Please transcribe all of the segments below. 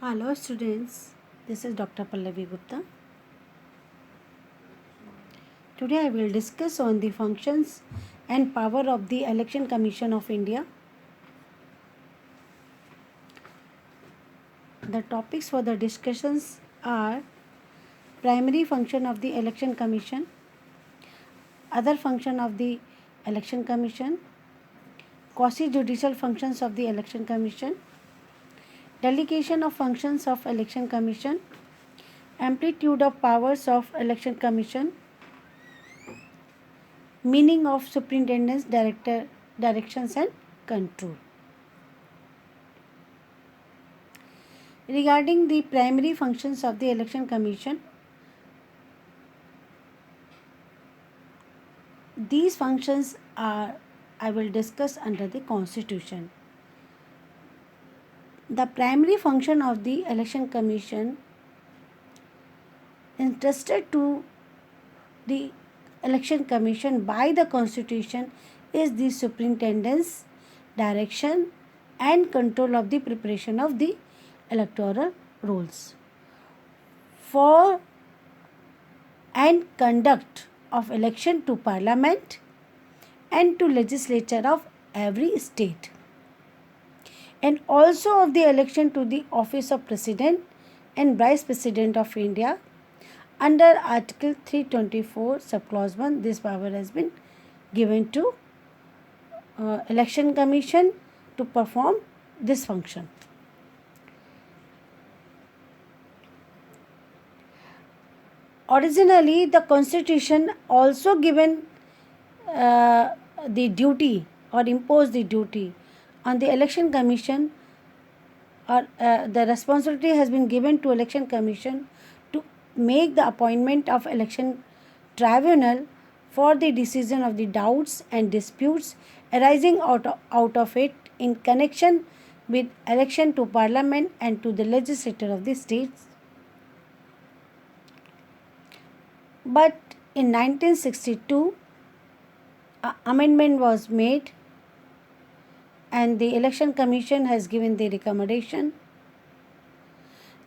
Hello students, this is Dr. Pallavi Gupta. Today I will discuss on the functions and power of the Election Commission of India. The topics for the discussions are primary function of the Election Commission, other function of the Election Commission, quasi-judicial functions of the Election Commission, delegation of functions of Election Commission, amplitude of powers of Election Commission, meaning of superintendence, directions and control. Regarding the primary functions of the Election Commission, these functions are I will discuss under the Constitution. The primary function of the Election Commission entrusted to the Election Commission by the Constitution is the superintendence, direction and control of the preparation of the electoral rolls for and conduct of election to Parliament and to legislature of every state, and also of the election to the office of President and Vice President of India. Under Article 324, Subclause 1, this power has been given to Election Commission to perform this function. Originally, the Constitution also given the duty or imposed the duty on the Election Commission, or the responsibility has been given to Election Commission to make the appointment of election tribunal for the decision of the doubts and disputes arising out of it in connection with election to Parliament and to the legislature of the states. But in 1962, an amendment was made and the Election Commission has given the recommendation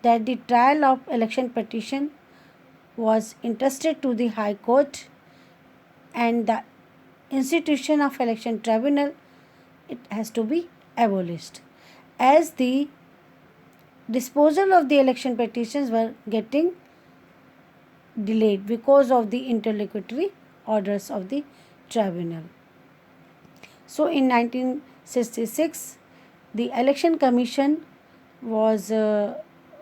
that the trial of election petition was entrusted to the High Court, and the institution of election tribunal, it has to be abolished, as the disposal of the election petitions were getting delayed because of the interlocutory orders of the tribunal. So in 1966, the Election Commission was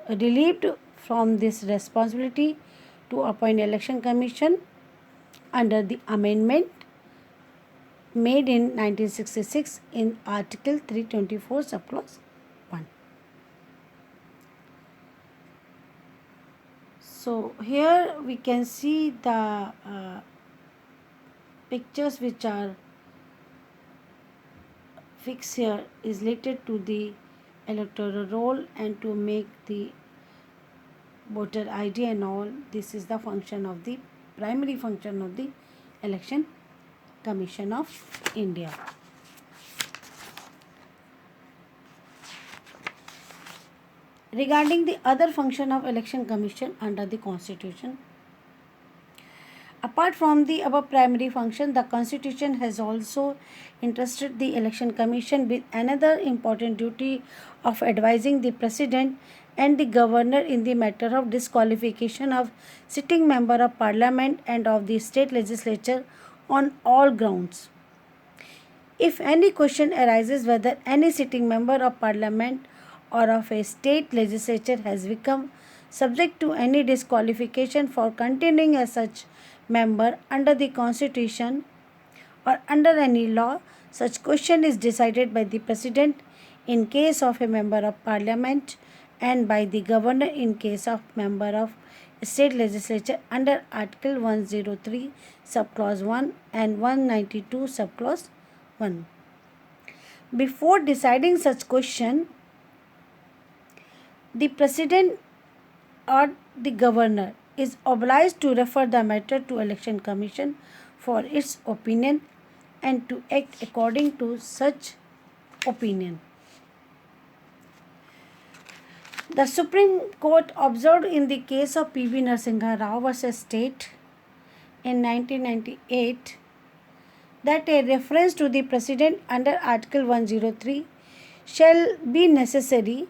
relieved from this responsibility to appoint Election Commission under the amendment made in 1966 in Article 324, Subclause 1. So here we can see the pictures which are fixed here is related to the electoral roll and to make the voter ID and all. This is the function of the primary function of the Election Commission of India. Regarding the other function of Election Commission under the Constitution, apart from the above primary function, the Constitution has also entrusted the Election Commission with another important duty of advising the President and the Governor in the matter of disqualification of sitting member of Parliament and of the state legislature on all grounds. If any question arises whether any sitting member of Parliament or of a state legislature has become subject to any disqualification for continuing as such member under the Constitution or under any law, such question is decided by the President in case of a member of Parliament and by the Governor in case of member of state legislature under Article 103 Subclause 1 and 192 Subclause 1. Before deciding such question, the President or the Governor is obliged to refer the matter to Election Commission for its opinion and to act according to such opinion. The Supreme Court observed in the case of P.V. Narasimha Rao versus State in 1998 that a reference to the President under Article 103 shall be necessary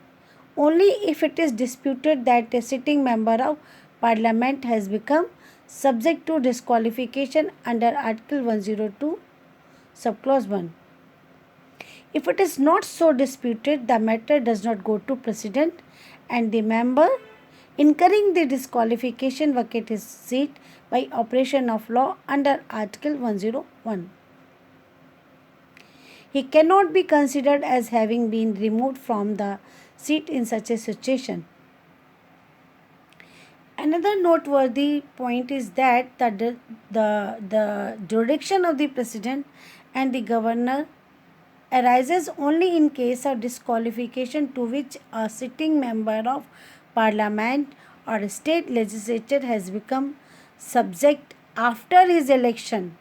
only if it is disputed that a sitting member of Parliament has become subject to disqualification under Article 102, subclause 1. If it is not so disputed, the matter does not go to President and the member incurring the disqualification vacate his seat by operation of law under Article 101. He cannot be considered as having been removed from the seat in such a situation. Another noteworthy point is that the jurisdiction of the President and the Governor arises only in case of disqualification to which a sitting member of Parliament or state legislature has become subject after his election.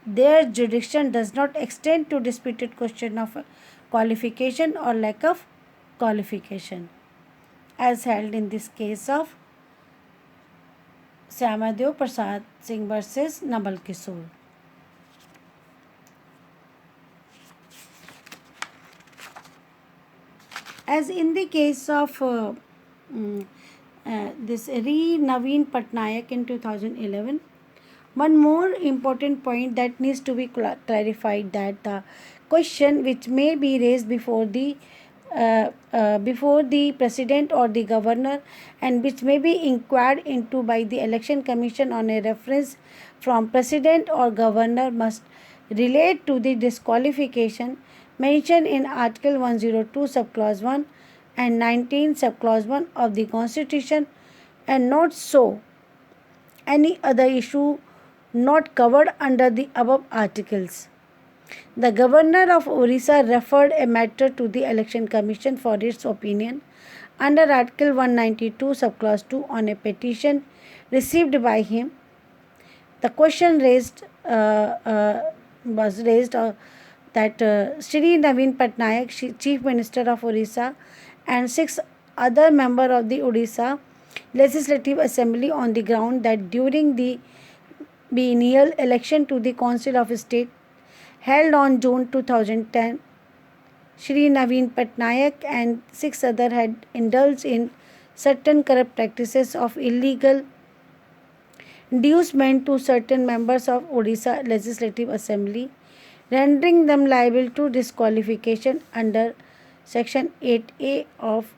Their jurisdiction does not extend to disputed question of qualification or lack of qualification, as held in this case of Syamadev Prasad Singh versus Namal Kishore. As in the case of this Naveen Patnaik in 2011, one more important point that needs to be clarified, that the question which may be raised before the President or the Governor and which may be inquired into by the Election Commission on a reference from President or Governor must relate to the disqualification mentioned in Article 102 subclause 1 and 19 subclause 1 of the Constitution, and not so any other issue not covered under the above articles. The Governor of Orissa referred a matter to the Election Commission for its opinion under Article 192 subclause 2 on a petition received by him. The question was raised that Shri Naveen Patnaik, Chief Minister of Orissa, and 6 other members of the Odisha Legislative Assembly on the ground that during the biennial election to the Council of State held on June 2010, Shri Naveen Patnaik and 6 others had indulged in certain corrupt practices of illegal inducement to certain members of Odisha Legislative Assembly, rendering them liable to disqualification under Section 8A of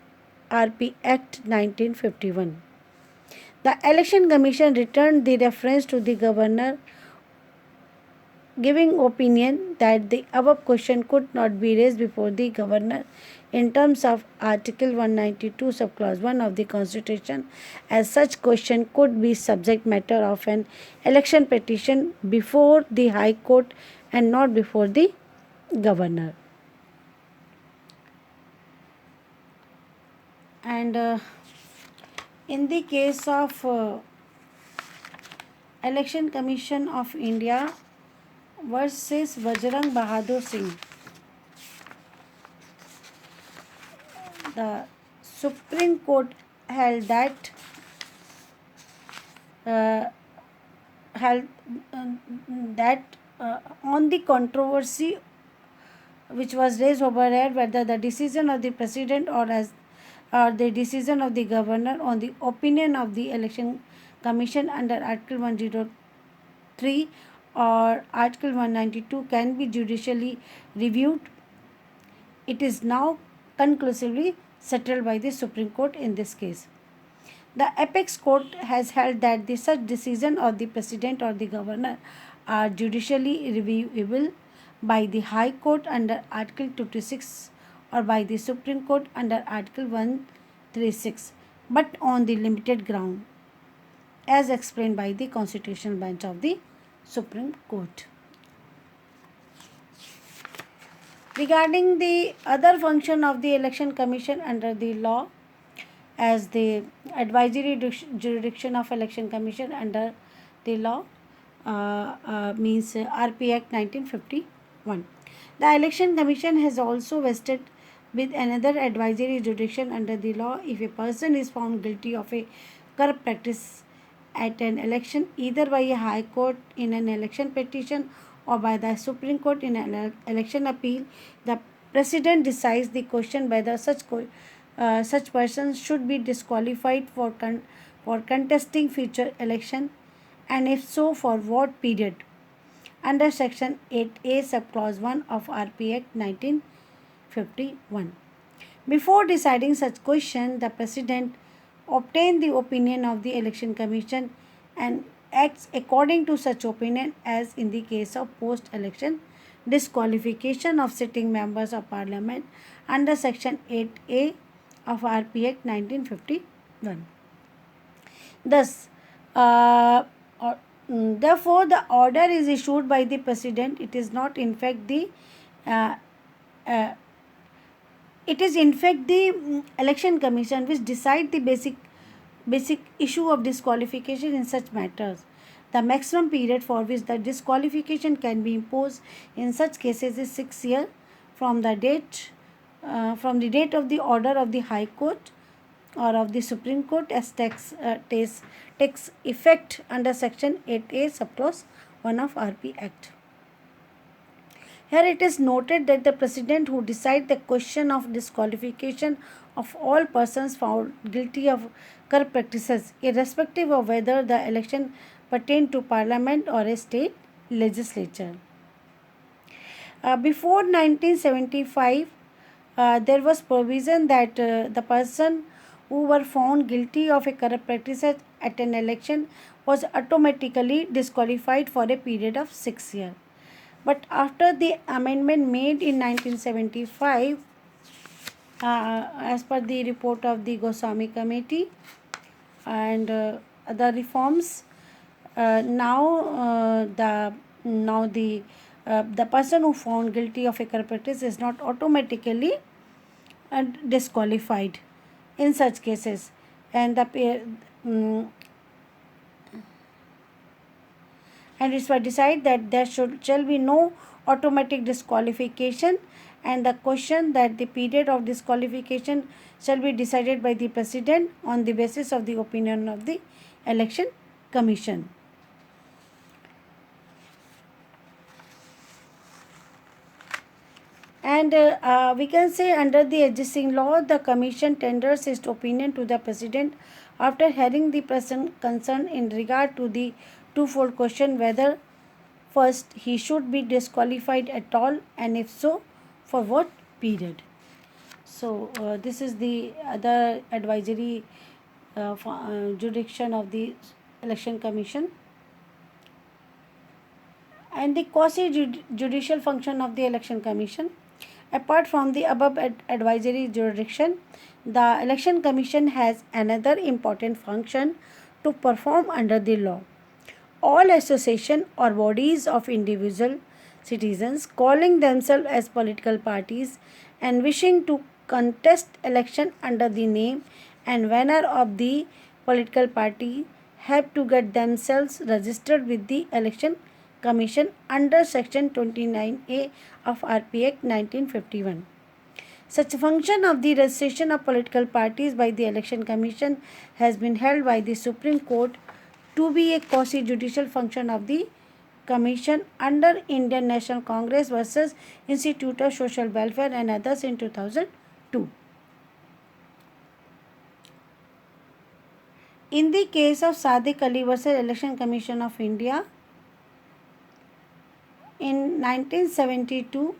RP Act 1951. The Election Commission returned the reference to the Governor, giving opinion that the above question could not be raised before the Governor in terms of Article 192 subclause 1 of the Constitution, as such question could be subject matter of an election petition before the High Court and not before the Governor. And in the case of Election Commission of India versus Bajrang Bahadur Singh, the Supreme Court held that on the controversy which was raised overhead, whether the decision of the President or the decision of the Governor on the opinion of the Election Commission under Article 103 or Article 192 can be judicially reviewed. It is now conclusively settled by the Supreme Court in this case. The Apex Court has held that the such decision of the President or the Governor are judicially reviewable by the High Court under Article 26 or by the Supreme Court under Article 136, but on the limited ground as explained by the Constitutional Bench of the Supreme Court. Regarding the other function of the Election Commission under the law, as the advisory jurisdiction of Election Commission under the law means RP Act 1951. The Election Commission has also vested with another advisory jurisdiction under the law if a person is found guilty of a corrupt practice at an election, either by a high court in an election petition or by the Supreme Court in an election appeal. The President decides the question whether such persons should be disqualified for contesting future election, and if so, for what period, under Section 8A, Subclause 1 of RP Act 1951. Before deciding such question, the President obtains the opinion of the Election Commission and acts according to such opinion, as in the case of post-election disqualification of sitting members of Parliament under Section 8A of RP Act 1951. Thus, therefore, the order is issued by the President. It is not in fact the uh, uh, it is in fact the Election Commission which decide the basic issue of disqualification in such matters. The maximum period for which the disqualification can be imposed in such cases is 6 years from the date of the order of the High Court or of the Supreme Court, as takes effect under Section 8A, Subclause 1 of RP Act. Here it is noted that the President who decides the question of disqualification of all persons found guilty of corrupt practices, irrespective of whether the election pertained to Parliament or a state legislature. Before 1975, there was provision that the person who were found guilty of a corrupt practice at an election was automatically disqualified for a period of 6 years. But after the amendment made in 1975, as per the report of the Goswami Committee and other reforms, now the person who found guilty of a corrupt practice is not automatically disqualified in such cases, and and it was decided that there shall be no automatic disqualification, and the question that the period of disqualification shall be decided by the President on the basis of the opinion of the Election Commission. And we can say under the existing law, the Commission tenders its opinion to the President after hearing the person concerned in regard to the twofold question whether first he should be disqualified at all, and if so, for what period. So this is the other advisory jurisdiction of the Election Commission. And the quasi-judicial function of the Election Commission. Apart from the above advisory jurisdiction, the Election Commission has another important function to perform under the law. All association or bodies of individual citizens calling themselves as political parties and wishing to contest election under the name and banner of the political party have to get themselves registered with the Election Commission under Section 29A of RP Act 1951. Such function of the registration of political parties by the Election Commission has been held by the Supreme Court to be a quasi-judicial function of the Commission under Indian National Congress versus Institute of Social Welfare and others in 2002. In the case of Sadiq Ali versus Election Commission of India, in 1972,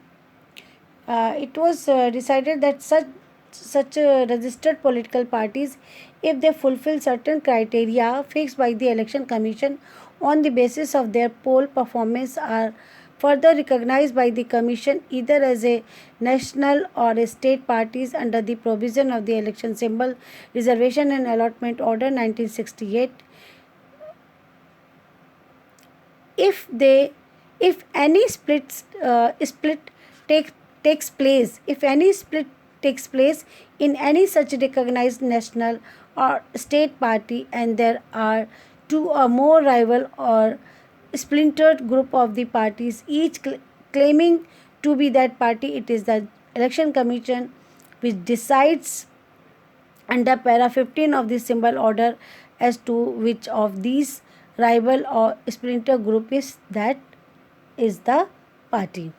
it was decided that such registered political parties, if they fulfill certain criteria fixed by the Election Commission on the basis of their poll performance, are further recognized by the Commission either as a national or a state parties under the provision of the Election Symbol Reservation and Allotment Order 1968. If any split takes place in any such recognized national or state party, and there are two or more rival or splintered group of the parties, each claiming to be that party, it is the Election Commission which decides under para 15 of the symbol order as to which of these rival or splinter group is the party.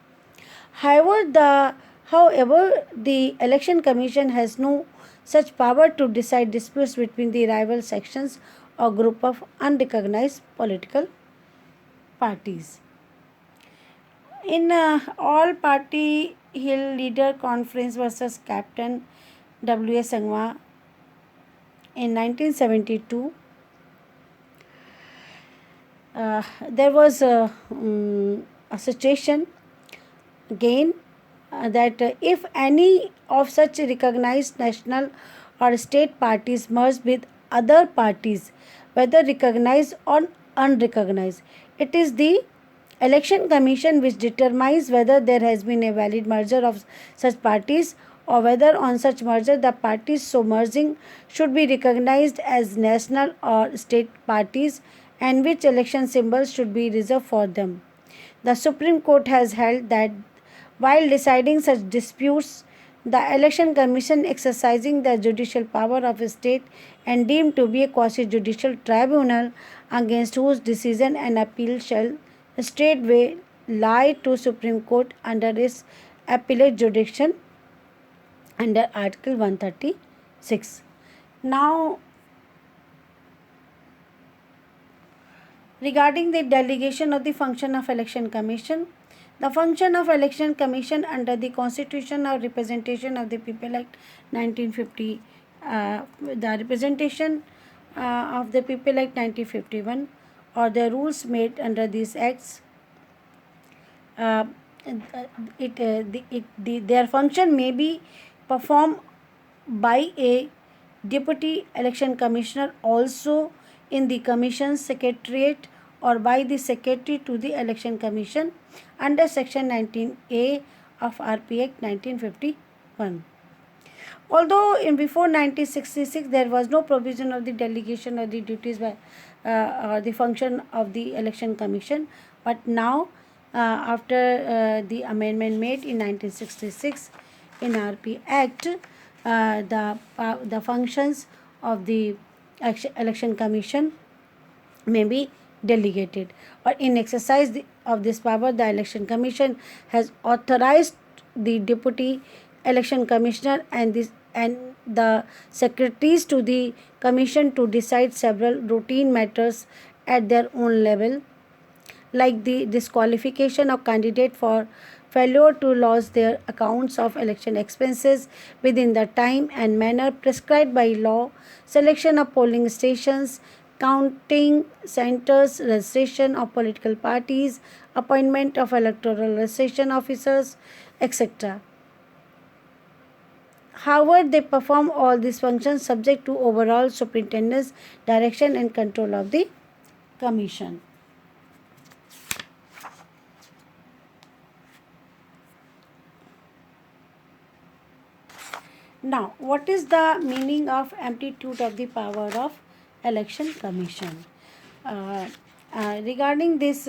However, the election commission has no such power to decide disputes between the rival sections or group of unrecognized political parties. In all party Hill Leader Conference versus Captain W.S. Sangma in 1972, there was a situation again that if any of such recognized national or state parties merge with other parties, whether recognized or unrecognized, it is the election commission which determines whether there has been a valid merger of such parties, or whether on such merger the parties so merging should be recognized as national or state parties, and which election symbols should be reserved for them. The Supreme Court has held that while deciding such disputes, the Election Commission, exercising the judicial power of a state and deemed to be a quasi-judicial tribunal, against whose decision an appeal shall straightway lie to Supreme Court under its appellate jurisdiction under Article 136. Now, regarding the delegation of the function of Election Commission, the function of Election Commission under the Constitution or Representation of the People Act 1950, the Representation of the People Act 1951, or the rules made under these acts, uh, their function may be performed by a deputy election commissioner also in the commission's secretariat, or by the secretary to the election commission under section 19A of RP Act 1951. Although in before 1966 there was no provision of the delegation of the duties by or the function of the election commission, but now after the amendment made in 1966 in RP Act, the functions of the election commission may be delegated, or in exercise of this power the election commission has authorized the deputy election commissioner and the secretaries to the commission to decide several routine matters at their own level, like the disqualification of candidate for failure to lodge their accounts of election expenses within the time and manner prescribed by law, selection of polling stations, counting centers, registration of political parties, appointment of electoral registration officers, etc. However, they perform all these functions subject to overall superintendence, direction and control of the commission. Now, what is the meaning of amplitude of the power of election commission? Uh, Regarding this,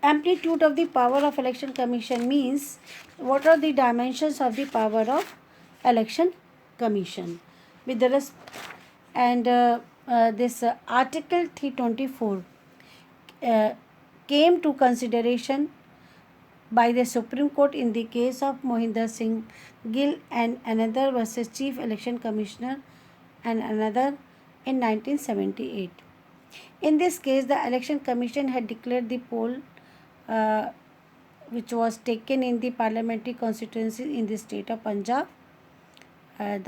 amplitude of the power of election commission means what are the dimensions of the power of election commission with the and this article 324 uh, came to consideration by the Supreme Court in the case of Mohinder Singh Gill and another versus Chief Election Commissioner and another in 1978. In this case, the Election Commission had declared the poll uh, which was taken in the parliamentary constituency in the state of Punjab, in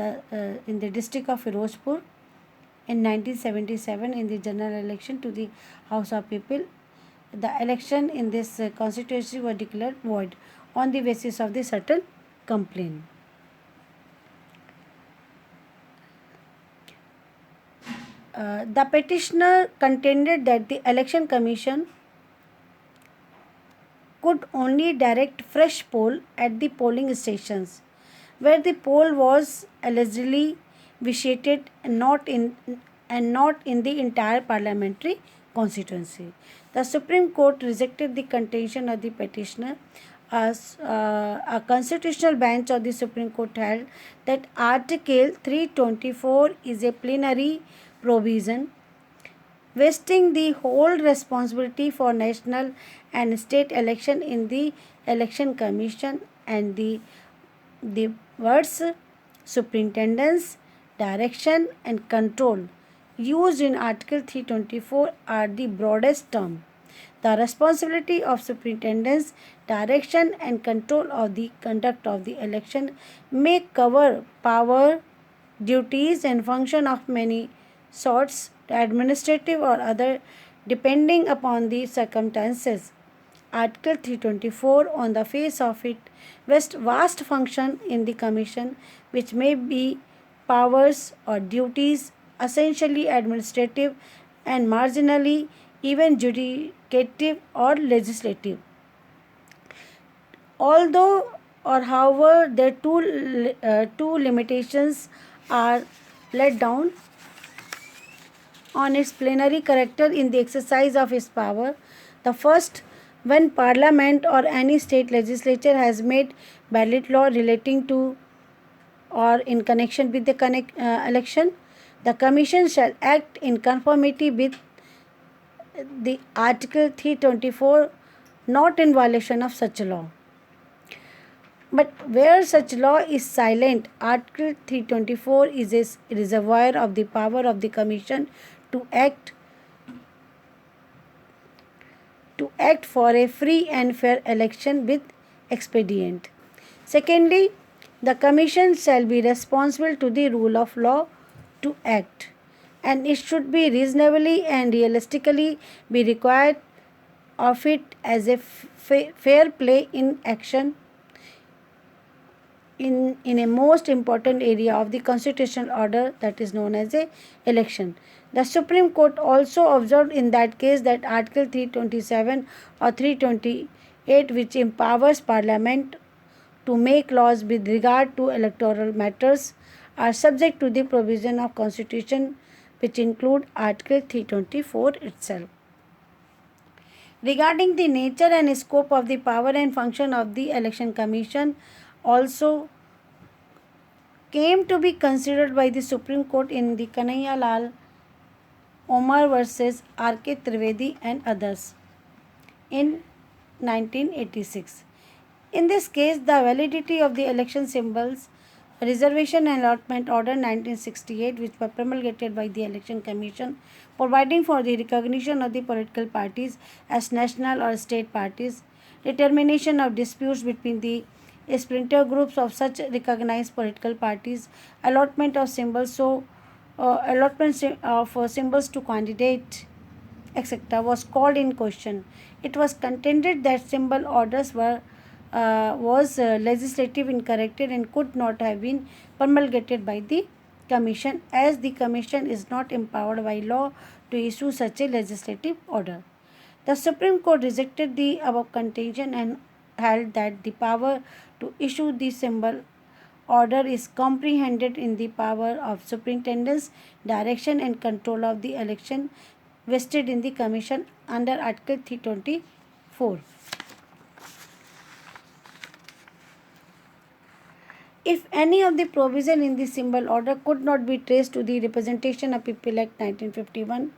the district of Firozpur in 1977 in the general election to the House of People. The election in this constituency were declared void on the basis of the certain complaint. The petitioner contended that the election commission could only direct fresh poll at the polling stations where the poll was allegedly vitiated, not in and not in the entire parliamentary constituency. The Supreme Court rejected the contention of the petitioner. As a constitutional bench of the Supreme Court held that Article 324 is a plenary provision vesting the whole responsibility for national and state election in the Election Commission, and the words superintendence, direction and control used in Article 324 are the broadest term. The responsibility of superintendence, direction and control of the conduct of the election may cover power, duties and function of many sorts, administrative or other, depending upon the circumstances. Article 324 on the face of it vests vast function in the commission, which may be powers or duties essentially administrative and marginally even judicative or legislative. Although or however the two limitations are laid down on its plenary character in the exercise of its power. The first, when Parliament or any state legislature has made valid law relating to or in connection with the election, the Commission shall act in conformity with the Article 324, not in violation of such a law. But where such law is silent, Article 324 is a reservoir of the power of the Commission to act for a free and fair election with expedient. Secondly, the Commission shall be responsible to the rule of law to act, and it should be reasonably and realistically be required of it as a fair play in action in a most important area of the constitutional order, that is known as a election. The Supreme Court also observed in that case that Article 327 or 328, which empowers Parliament to make laws with regard to electoral matters, are subject to the provision of Constitution, which include Article 324 itself. Regarding the nature and scope of the power and function of the Election Commission, also came to be considered by the Supreme Court in the Kanhaiya Lal Omar versus R.K. Trivedi and others in 1986. In this case, the validity of the election symbols Reservation and Allotment Order 1968, which were promulgated by the Election Commission, providing for the recognition of the political parties as national or state parties, determination of disputes between the splinter groups of such recognized political parties, allotment of symbols, symbols to candidate, etc., was called in question. It was contended that symbol orders was legislative in character and could not have been promulgated by the Commission, as the Commission is not empowered by law to issue such a legislative order. The Supreme Court rejected the above contention and held that the power to issue the symbol order is comprehended in the power of superintendence, direction and control of the election vested in the Commission under Article 324. If any of the provision in the symbol order could not be traced to the Representation of People Act 1951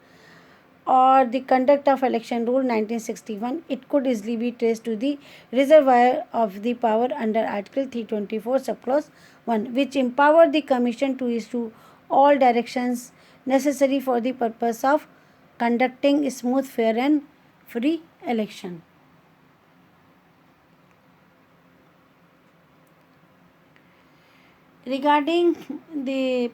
or the Conduct of Election Rule 1961, it could easily be traced to the reservoir of the power under Article 324 subclause 1, which empowered the Commission to issue all directions necessary for the purpose of conducting a smooth, fair and free election. Regarding the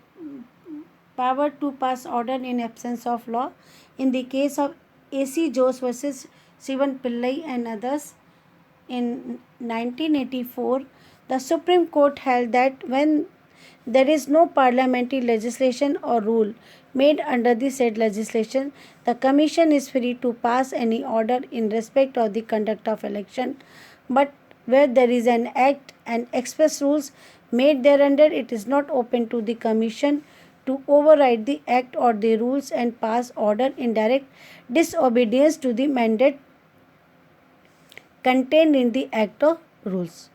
power to pass order in absence of law, in the case of A.C. Jose versus Sivan Pillai and others in 1984, the Supreme Court held that when there is no parliamentary legislation or rule made under the said legislation, the Commission is free to pass any order in respect of the conduct of election, but where there is an act and express rules made thereunder, it is not open to the Commission to override the act or the rules and pass order in direct disobedience to the mandate contained in the act or rules.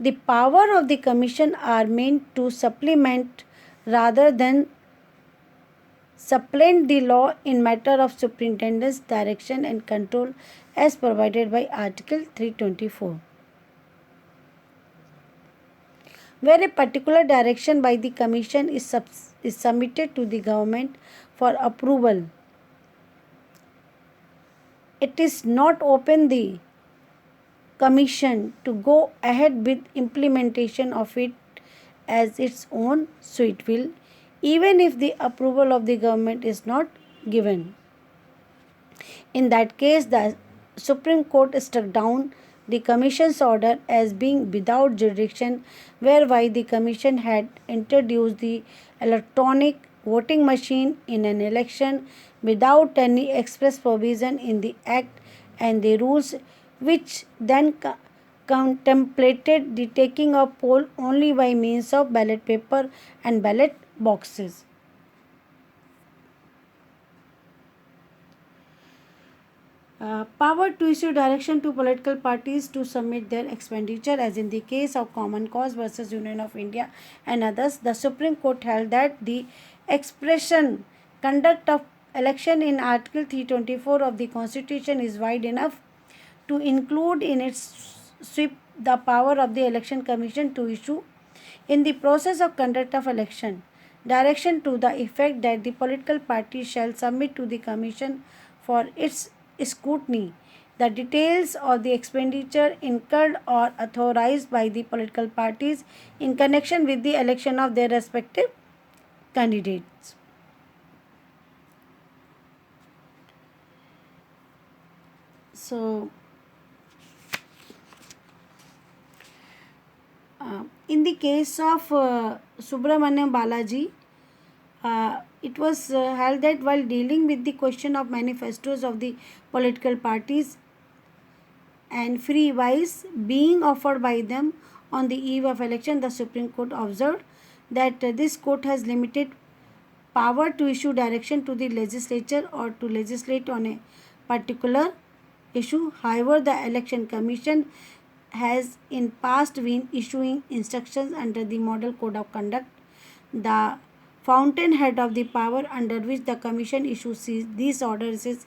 The power of the commission are meant to supplement rather than supplant the law in matter of superintendence, direction and control as provided by Article 324. Where a particular direction by the commission is submitted to the government for approval, it is not open the commission to go ahead with implementation of it as its own sweet will, even if the approval of the government is not given. In that case, the Supreme Court struck down the Commission's order as being without jurisdiction, whereby the Commission had introduced the electronic voting machine in an election without any express provision in the Act and the rules, which then contemplated the taking of poll only by means of ballot paper and ballot boxes. Power to issue direction to political parties to submit their expenditure, as in the case of Common Cause versus Union of India and others. The Supreme Court held that the expression conduct of election in Article 324 of the Constitution is wide enough to include in its sweep the power of the Election Commission to issue, in the process of conduct of election, direction to the effect that the political party shall submit to the Commission for its scrutiny the details of the expenditure incurred or authorized by the political parties in connection with the election of their respective candidates. So, in the case of Subramaniam Balaji, it was held that while dealing with the question of manifestos of the political parties and free advice being offered by them on the eve of election, the Supreme Court observed that this court has limited power to issue direction to the legislature or to legislate on a particular issue. However, the Election Commission has in past been issuing instructions under the Model Code of Conduct. The fountainhead of the power under which the Commission issues these orders is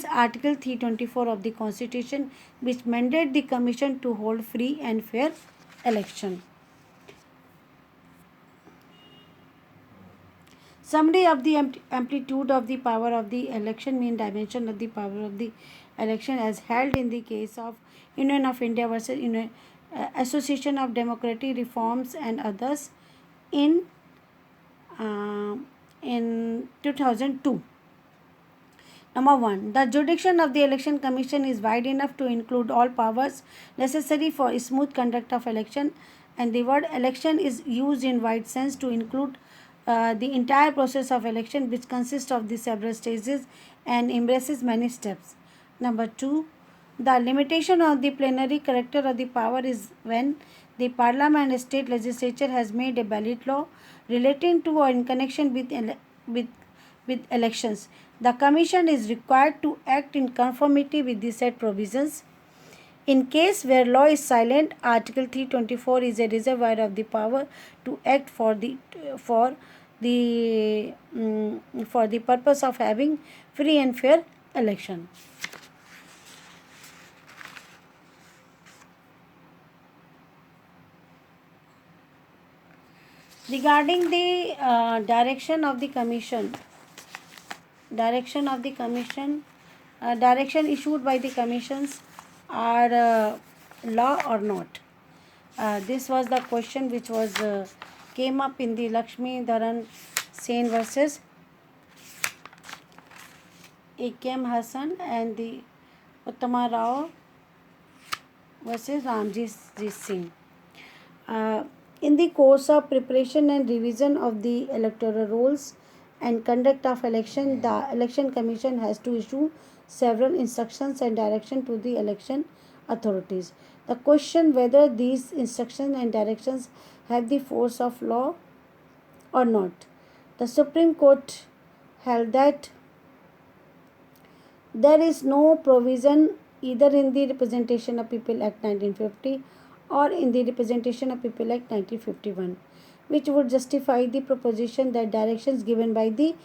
Article 324 of the Constitution, which mandate the Commission to hold free and fair election. Summary of the amplitude of the power of the election, mean dimension of the power of the election as held in the case of Union of India versus Association of Democratic Reforms and others in 2002. Number 1. The jurisdiction of the Election Commission is wide enough to include all powers necessary for smooth conduct of election, and the word election is used in wide sense to include the entire process of election, which consists of the several stages and embraces many steps. Number 2. The limitation of the plenary character of the power is when the Parliament and state legislature has made a valid law relating to or in connection with elections. The Commission is required to act in conformity with the said provisions. In case where law is silent, Article 324 is a reservoir of the power to act for the purpose of having free and fair election. Regarding the direction issued by the commissions are law or not. This was the question which was came up in the Lakshmi Dharan Sen versus A.K.M. Hassan and the Uttama Rao versus Ramjit Singh. In the course of preparation and revision of the electoral rolls and conduct of election, the Election Commission has to issue several instructions and direction to the election authorities. The question whether these instructions and directions have the force of law or not The Supreme Court held that there is no provision either in the Representation of People Act 1950 or in the Representation of People Act 1951 which would justify the proposition that directions given by the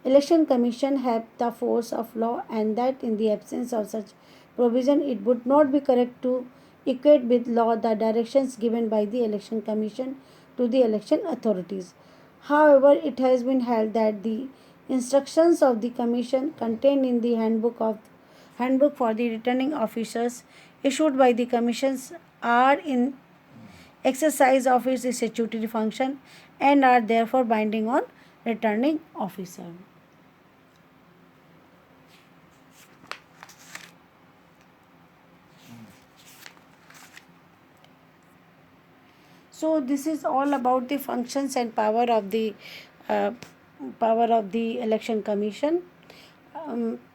Election Commission have the force of law, and that in the absence of such provision it would not be correct to equate with law the directions given by the Election Commission to the election authorities. However, it has been held that the instructions of the Commission contained in the Handbook for the Returning Officers issued by the Commissions are in exercise of its statutory function and are therefore binding on returning officer. So this is all about the functions and uh, power of the election commission.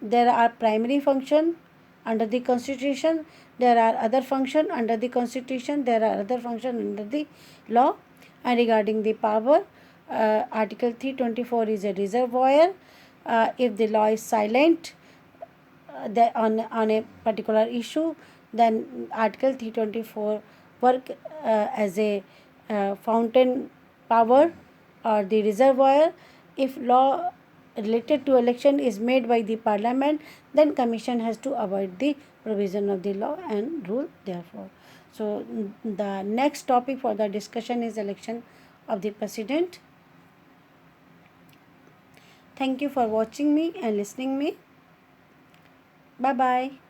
There are primary function under the constitution, there are other function under the constitution, there are other function under the law. And regarding the power, article 324 is a reservoir. If the law is silent on a particular issue, then article 324 work as a fountain power or the reservoir. If law related to election is made by the parliament, then commission has to avoid the provision of the law and rule therefore. So the next topic for the discussion is election of the president. Thank you for watching me and listening me. Bye bye.